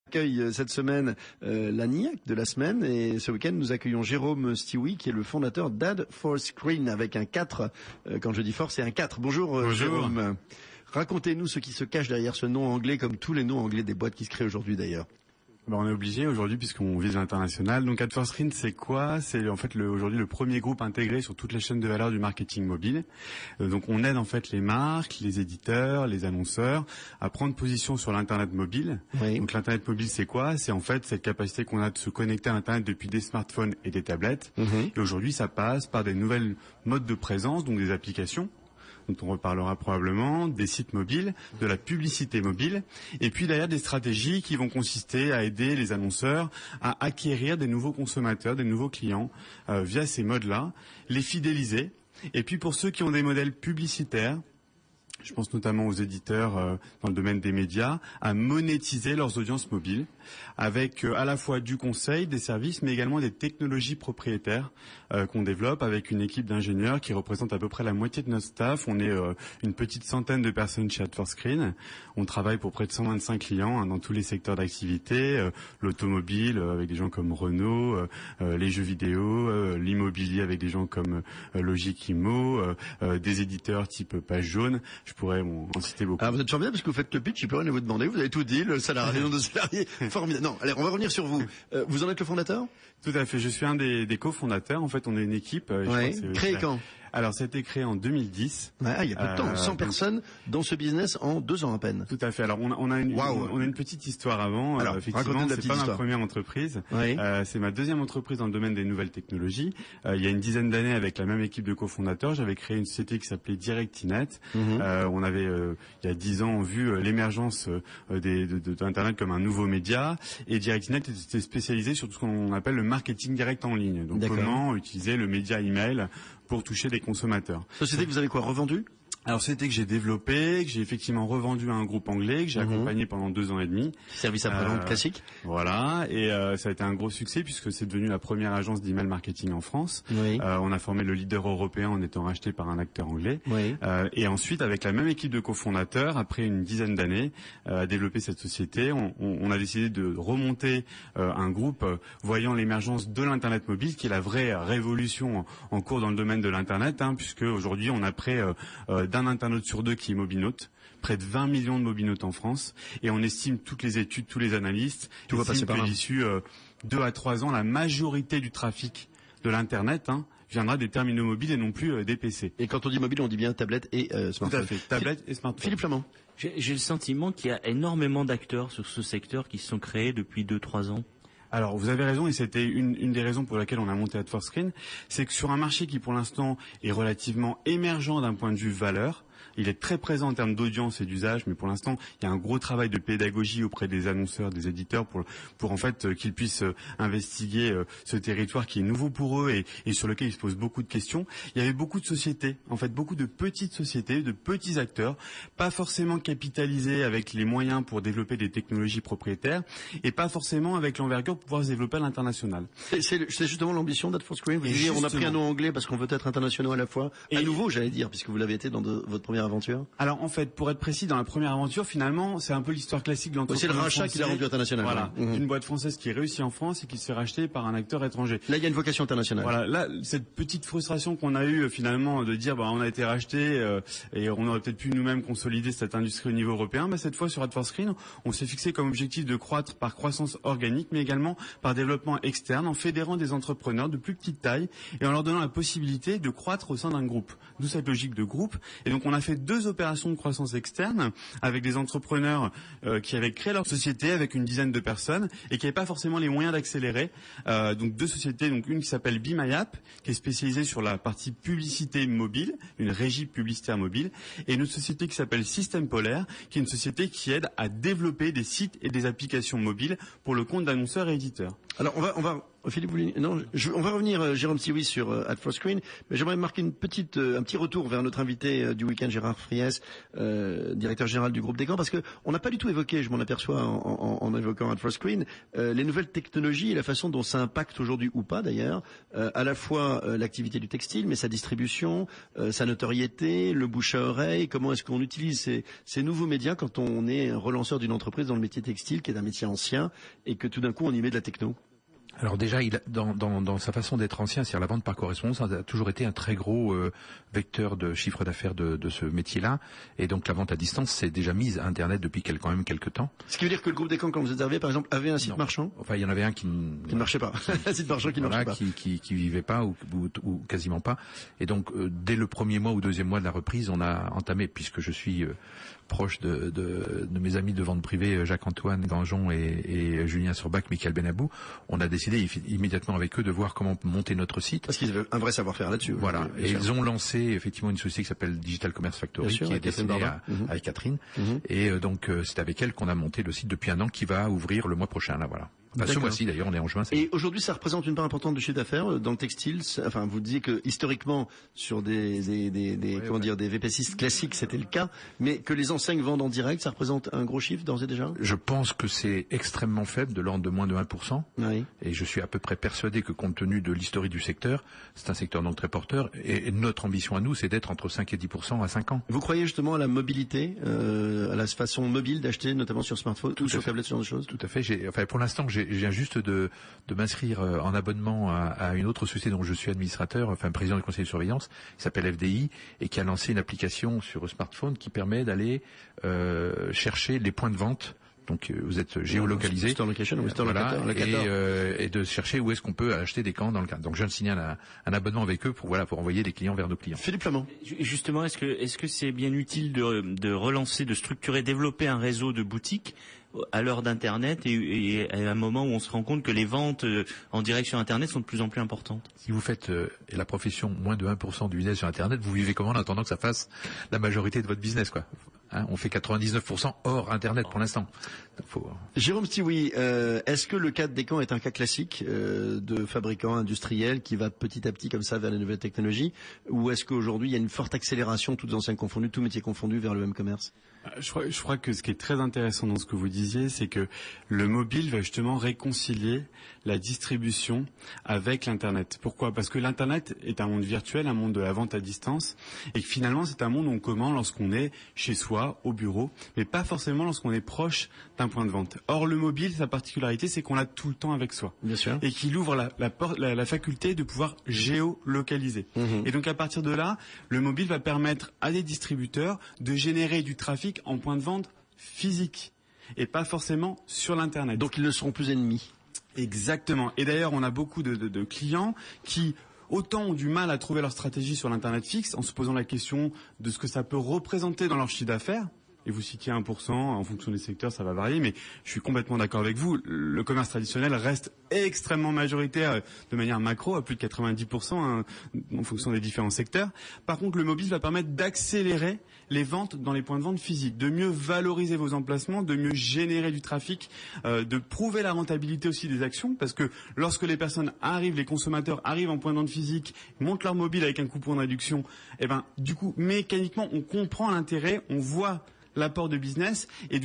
Accueille cette semaine la NIAC de la semaine, et ce week-end nous accueillons Jérôme Stewie qui est le fondateur d'Ad4Screen avec un 4, quand je dis fort c'est un 4. Bonjour. Jérôme. Racontez-nous ce qui se cache derrière ce nom anglais, comme tous les noms anglais des boîtes qui se créent aujourd'hui d'ailleurs. On est obligé aujourd'hui puisqu'on vise l'international. Donc Ad4Screen, c'est quoi? C'est en fait aujourd'hui le premier groupe intégré sur toute la chaîne de valeur du marketing mobile. Donc on aide en fait les marques, les éditeurs, les annonceurs à prendre position sur l'internet mobile. Oui. Donc l'internet mobile, c'est quoi? C'est en fait cette capacité qu'on a de se connecter à l'internet depuis des smartphones et des tablettes. Et aujourd'hui, ça passe par des nouvelles modes de présence, donc des applications dont on reparlera probablement, des sites mobiles, de la publicité mobile, et puis derrière des stratégies qui vont consister à aider les annonceurs à acquérir des nouveaux consommateurs, des nouveaux clients via ces modes-là, les fidéliser. Et puis pour ceux qui ont des modèles publicitaires, je pense notamment aux éditeurs dans le domaine des médias, à monétiser leurs audiences mobiles avec à la fois du conseil, des services, mais également des technologies propriétaires qu'on développe avec une équipe d'ingénieurs qui représente à peu près la moitié de notre staff. On est une petite centaine de personnes chez Ad4Screen. On travaille pour près de 125 clients dans tous les secteurs d'activité, l'automobile avec des gens comme Renault, les jeux vidéo, l'immobilier avec des gens comme Logic Immo, des éditeurs type Page Jaune. Je pourrais en citer beaucoup. Ah, vous êtes formidable parce que vous faites le pitch, il peut rien vous demander, vous avez tout dit, le salarié, les noms de salariés, formidable. Non, allez, on va revenir sur vous. Vous en êtes le fondateur? Tout à fait, je suis un des cofondateurs. En fait, on est une équipe. Créé quand? Alors, ça a été créé en 2010. Il y a peu de temps, 100 personnes dans ce business en 2 ans à peine. Tout à fait. Alors, on a une petite histoire avant. Alors, effectivement, c'est pas ma première entreprise. C'est ma deuxième entreprise dans le domaine des nouvelles technologies. Il y a une dizaine d'années, avec la même équipe de cofondateurs, j'avais créé une société qui s'appelait Directinet. On avait, il y a 10 ans, vu l'émergence d'Internet comme un nouveau média. Et Directinet était spécialisé sur tout ce qu'on appelle le marketing direct en ligne. Donc, comment utiliser le média email pour toucher des consommateurs. Société que vous avez quoi, revendue? Alors c'était que j'ai développé, que j'ai effectivement revendu à un groupe anglais, que j'ai accompagné pendant 2 ans et demi. Service après-vente classique. Voilà, et ça a été un gros succès puisque c'est devenu la première agence d'email marketing en France. On a formé le leader européen en étant racheté par un acteur anglais. Et ensuite, avec la même équipe de cofondateurs, après une dizaine d'années à développer cette société, on a décidé de remonter un groupe voyant l'émergence de l'internet mobile, qui est la vraie révolution en cours dans le domaine de l'internet, puisque aujourd'hui on a près d'un internaute sur 2 qui est mobinaute, près de 20 millions de mobinautes en France, et on estime, toutes les études, tous les analystes, tout va passer par là, d'ici 2 à 3 ans, la majorité du trafic de l'internet viendra des terminaux mobiles et non plus des PC. Et quand on dit mobile, on dit bien tablette et smartphone. Tout à fait, tablette et smartphone. Philippe Flamand. J'ai le sentiment qu'il y a énormément d'acteurs sur ce secteur qui se sont créés depuis 2-3 ans. Alors, vous avez raison, et c'était une des raisons pour laquelle on a monté Ad4Screen, c'est que sur un marché qui, pour l'instant, est relativement émergent d'un point de vue valeur, il est très présent en termes d'audience et d'usage, mais pour l'instant, il y a un gros travail de pédagogie auprès des annonceurs, des éditeurs, pour en fait qu'ils puissent investiguer ce territoire qui est nouveau pour eux et sur lequel ils se posent beaucoup de questions. Il y avait beaucoup de sociétés, en fait, beaucoup de petites sociétés, de petits acteurs, pas forcément capitalisés avec les moyens pour développer des technologies propriétaires, et pas forcément avec l'envergure pour pouvoir se développer à l'international. C'est justement l'ambition d'Ad4Screen. Vous disiez, on a pris un nom anglais parce qu'on veut être internationaux à la fois. À nouveau, j'allais dire, puisque vous l'avez été dans votre première aventure. Alors en fait, pour être précis, dans la première aventure, finalement, c'est un peu l'histoire classique de l'entreprise. C'est le rachat qui l'a rendu international. Voilà, une boîte française qui réussit en France et qui se fait racheter par un acteur étranger. Là, il y a une vocation internationale. Voilà, là, cette petite frustration qu'on a eue finalement de dire, on a été racheté et on aurait peut-être pu nous-mêmes consolider cette industrie au niveau européen. Cette fois, sur Ad4Screen, on s'est fixé comme objectif de croître par croissance organique, mais également par développement externe, en fédérant des entrepreneurs de plus petite taille et en leur donnant la possibilité de croître au sein d'un groupe. D'où cette logique de groupe. Et donc, on a fait 2 opérations de croissance externe avec des entrepreneurs qui avaient créé leur société avec une dizaine de personnes et qui n'avaient pas forcément les moyens d'accélérer. Donc 2 sociétés, donc une qui s'appelle Be My App, qui est spécialisée sur la partie publicité mobile, une régie publicitaire mobile, et une autre société qui s'appelle Système Polaire, qui est une société qui aide à développer des sites et des applications mobiles pour le compte d'annonceurs et éditeurs. Alors on va Philippe, non, on va revenir, Jérôme Stiwi, sur Ad4Screen, mais j'aimerais marquer un petit retour vers notre invité du week-end, Gérard Friès, directeur général du groupe Descamps, parce que on n'a pas du tout évoqué, je m'en aperçois en évoquant Ad4Screen, les nouvelles technologies et la façon dont ça impacte aujourd'hui ou pas d'ailleurs, à la fois l'activité du textile, mais sa distribution, sa notoriété, le bouche à oreille, comment est-ce qu'on utilise ces nouveaux médias quand on est un relanceur d'une entreprise dans le métier textile, qui est un métier ancien, et que tout d'un coup on y met de la techno. Alors déjà, dans sa façon d'être ancien, c'est-à-dire la vente par correspondance, ça a toujours été un très gros vecteur de chiffre d'affaires de ce métier-là. Et donc la vente à distance s'est déjà mise à Internet depuis quand même quelques temps. Ce qui veut dire que le groupe Descamps, quand vous êtes arrivé, par exemple, avait un site marchand? Enfin, il y en avait un qui ne marchait pas. Un site marchand qui ne marchait pas. Qui vivait pas ou quasiment pas. Et donc, dès le premier mois ou deuxième mois de la reprise, on a entamé, puisque je suis proche de mes amis de vente privée, Jacques-Antoine Ganjon et Julien Sorbach, Michael Benabou, on a décidé immédiatement avec eux de voir comment monter notre site. Parce qu'ils avaient un vrai savoir-faire là-dessus. Voilà. Et ils ont lancé effectivement une société qui s'appelle Digital Commerce Factory, qui est destinée avec Catherine. Et donc c'est avec elle qu'on a monté le site depuis un an, qui va ouvrir le mois prochain. Là, voilà. Ce mois-ci d'ailleurs, on est en juin. Et aujourd'hui, ça représente une part importante du chiffre d'affaires dans le textile. Enfin, vous disiez que historiquement, sur des VPCistes classiques, c'était le cas, mais que les enseignes vendent en direct, ça représente un gros chiffre d'ores et déjà. Je pense que c'est extrêmement faible, de l'ordre de moins de 1%. Oui. Et je suis à peu près persuadé que, compte tenu de l'historique du secteur, c'est un secteur donc très porteur. Et notre ambition à nous, c'est d'être entre 5 et 10% à 5 ans. Vous croyez justement à la mobilité, à la façon mobile d'acheter, notamment sur smartphone, ou sur tablette, ce genre de choses? Tout à fait. Pour l'instant, je viens juste de m'inscrire en abonnement à une autre société dont je suis administrateur, enfin président du conseil de surveillance, qui s'appelle FDI, et qui a lancé une application sur smartphone qui permet d'aller chercher les points de vente. Donc vous êtes géolocalisé, store location, et de chercher où est-ce qu'on peut acheter des camps dans le cadre. Donc je viens de signer un abonnement avec eux pour envoyer des clients vers nos clients. Philippe Flamand. Justement, est-ce que c'est bien utile de relancer, de structurer, développer un réseau de boutiques à l'heure d'Internet et à un moment où on se rend compte que les ventes en direct sur Internet sont de plus en plus importantes? Si vous faites la profession moins de 1% du business sur Internet, vous vivez comment en attendant que ça fasse la majorité de votre business, quoi. On fait 99% hors Internet pour l'instant. Jérôme Stiwi, est-ce que le cas de Descamps est un cas classique de fabricant industriel qui va petit à petit comme ça vers les nouvelles technologies, ou est-ce qu'aujourd'hui il y a une forte accélération, toutes enseignes confondues, tous métiers confondus, vers le m-commerce? Je crois que ce qui est très intéressant dans ce que vous disiez, c'est que le mobile va justement réconcilier la distribution avec l'Internet. Pourquoi? Parce que l'Internet est un monde virtuel, un monde de la vente à distance, et que finalement c'est un monde où on commande lorsqu'on est chez soi, au bureau, mais pas forcément lorsqu'on est proche d'un point de vente. Or le mobile, sa particularité, c'est qu'on l'a tout le temps avec soi. Bien sûr. Et qu'il ouvre la faculté de pouvoir géolocaliser. Et donc à partir de là, le mobile va permettre à des distributeurs de générer du trafic en point de vente physique et pas forcément sur l'Internet. Donc ils ne seront plus ennemis. Exactement. Et d'ailleurs, on a beaucoup de clients qui autant ont du mal à trouver leur stratégie sur l'Internet fixe en se posant la question de ce que ça peut représenter dans leur chiffre d'affaires. Et vous citiez 1%, en fonction des secteurs, ça va varier, mais je suis complètement d'accord avec vous. Le commerce traditionnel reste extrêmement majoritaire de manière macro, à plus de 90%, en fonction des différents secteurs. Par contre, le mobile va permettre d'accélérer les ventes dans les points de vente physiques, de mieux valoriser vos emplacements, de mieux générer du trafic, de prouver la rentabilité aussi des actions, parce que lorsque les personnes arrivent, les consommateurs arrivent en point de vente physique, montent leur mobile avec un coupon de réduction, et ben du coup mécaniquement on comprend l'intérêt, on voit l'apport de business et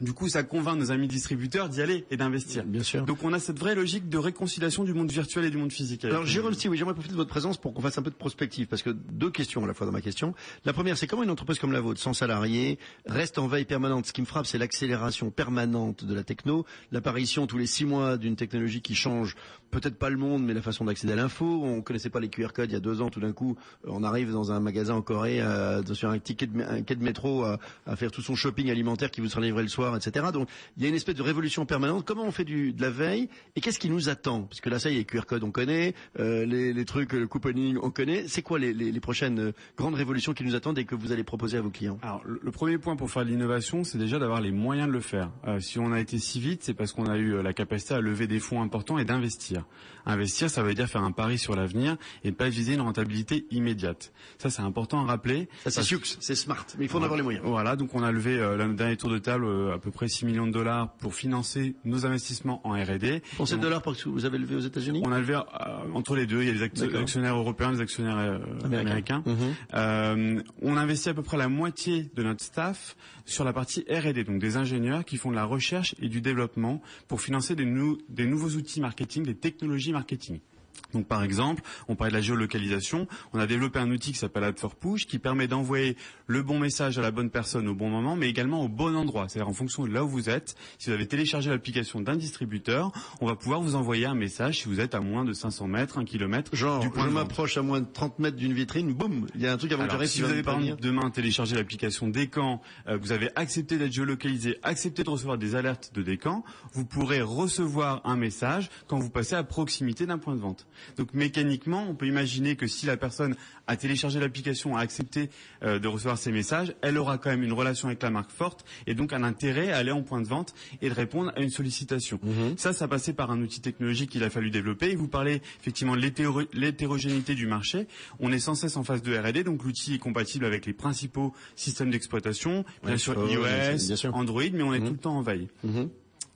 du coup, ça convainc nos amis distributeurs d'y aller et d'investir. Bien sûr. Donc, on a cette vraie logique de réconciliation du monde virtuel et du monde physique. Alors, Jérôme Stiwi, j'aimerais profiter de votre présence pour qu'on fasse un peu de prospective, parce que deux questions à la fois dans ma question. La première, c'est comment une entreprise comme la vôtre, sans salariés, reste en veille permanente. Ce qui me frappe, c'est l'accélération permanente de la techno, l'apparition tous les 6 mois d'une technologie qui change peut-être pas le monde, mais la façon d'accéder à l'info. On connaissait pas les QR codes il y a 2 ans, tout d'un coup, on arrive dans un magasin en Corée, sur un quai de métro, à faire tout son shopping alimentaire qui vous sera livré le soir, etc. Donc, il y a une espèce de révolution permanente. Comment on fait de la veille et qu'est-ce qui nous attend? Parce que là, ça y est, QR code, on connaît, les trucs, le couponing, on connaît. C'est quoi les prochaines grandes révolutions qui nous attendent et que vous allez proposer à vos clients? Alors, le premier point pour faire de l'innovation, c'est déjà d'avoir les moyens de le faire. Si on a été si vite, c'est parce qu'on a eu la capacité à lever des fonds importants et d'investir. Investir, ça veut dire faire un pari sur l'avenir et ne pas viser une rentabilité immédiate. Ça, c'est important à rappeler. Ça, c'est Sioux, c'est smart, mais il faut en avoir les moyens. Voilà, donc on a levé le dernier tour de table à peu près 6 millions de dollars pour financer nos investissements en R&D. Pensez de dollars parce que vous avez levé aux États-Unis? On a levé entre les deux. Il y a les actionnaires européens, les actionnaires américains. On investit à peu près la moitié de notre staff sur la partie R&D, donc des ingénieurs qui font de la recherche et du développement pour financer des nouveaux outils marketing, des technologies marketing. Donc par exemple, on parlait de la géolocalisation, on a développé un outil qui s'appelle Ad4Push qui permet d'envoyer le bon message à la bonne personne au bon moment, mais également au bon endroit. C'est-à-dire en fonction de là où vous êtes, si vous avez téléchargé l'application d'un distributeur, on va pouvoir vous envoyer un message si vous êtes à moins de 500 mètres, 1 kilomètre du point de vente. Je m'approche à moins de 30 mètres d'une vitrine, boum, il y a un truc avant que j'arrive. Si vous avez par exemple demain téléchargé l'application Descamps, vous avez accepté d'être géolocalisé, accepté de recevoir des alertes de Descamps, vous pourrez recevoir un message quand vous passez à proximité d'un point de vente. Donc mécaniquement, on peut imaginer que si la personne a téléchargé l'application, a accepté de recevoir ces messages, elle aura quand même une relation avec la marque forte et donc un intérêt à aller en point de vente et de répondre à une sollicitation. Ça passait par un outil technologique qu'il a fallu développer. Et vous parlez effectivement de l'hétérogénéité du marché. On est sans cesse en phase de R&D, donc l'outil est compatible avec les principaux systèmes d'exploitation, bien sûr iOS, Android, mais on est tout le temps en veille.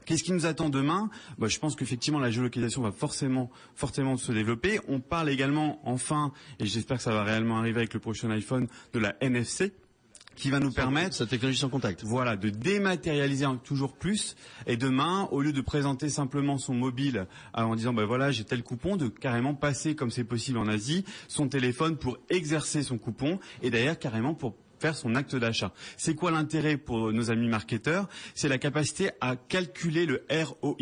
Qu'est-ce qui nous attend demain? Je pense qu'effectivement la géolocalisation va fortement se développer. On parle également enfin, et j'espère que ça va réellement arriver avec le prochain iPhone, de la NFC, qui va nous permettre, cette technologie sans contact, voilà, de dématérialiser toujours plus. Et demain, au lieu de présenter simplement son mobile en disant voilà, j'ai tel coupon, de carrément passer, comme c'est possible en Asie, son téléphone pour exercer son coupon et d'ailleurs carrément pour faire son acte d'achat. C'est quoi l'intérêt pour nos amis marketeurs? C'est la capacité à calculer le ROI.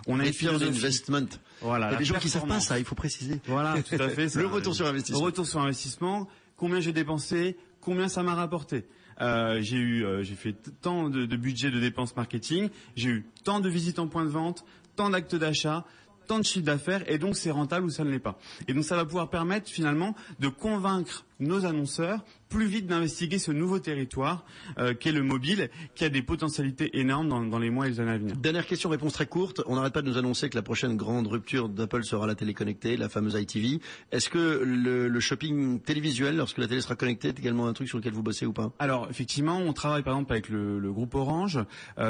On a une philosophie d'investment. Voilà, il y a des gens qui savent pas ça, il faut préciser. Voilà, tout à fait. Le retour sur investissement. Le retour sur investissement. Combien j'ai dépensé? Combien ça m'a rapporté? J'ai fait tant de budget de dépenses marketing. J'ai eu tant de visites en point de vente, tant d'actes d'achat, tant de chiffre d'affaires, et donc c'est rentable ou ça ne l'est pas. Et donc ça va pouvoir permettre finalement de convaincre nos annonceurs plus vite d'investiguer ce nouveau territoire qu'est le mobile, qui a des potentialités énormes dans les mois et les années à venir. Dernière question, réponse très courte. On n'arrête pas de nous annoncer que la prochaine grande rupture d'Apple sera la télé connectée, la fameuse iTV. Est-ce que le shopping télévisuel, lorsque la télé sera connectée, est également un truc sur lequel vous bossez ou pas? Alors effectivement, on travaille par exemple avec le groupe Orange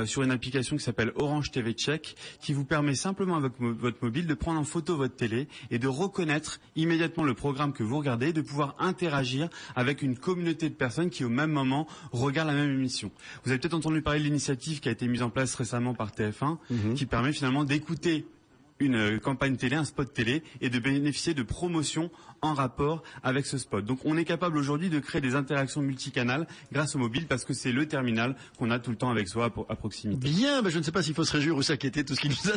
sur une application qui s'appelle Orange TV Check, qui vous permet simplement avec votre mobile de prendre en photo votre télé et de reconnaître immédiatement le programme que vous regardez, de pouvoir interagir avec une communauté de personnes qui au même moment regardent la même émission. Vous avez peut-être entendu parler de l'initiative qui a été mise en place récemment par TF1, qui permet finalement d'écouter une campagne télé, un spot télé, et de bénéficier de promotions en rapport avec ce spot. Donc on est capable aujourd'hui de créer des interactions multicanales grâce au mobile parce que c'est le terminal qu'on a tout le temps avec soi à proximité. Bien, je ne sais pas s'il faut se réjouir ou s'inquiéter, tout ce qui nous attend.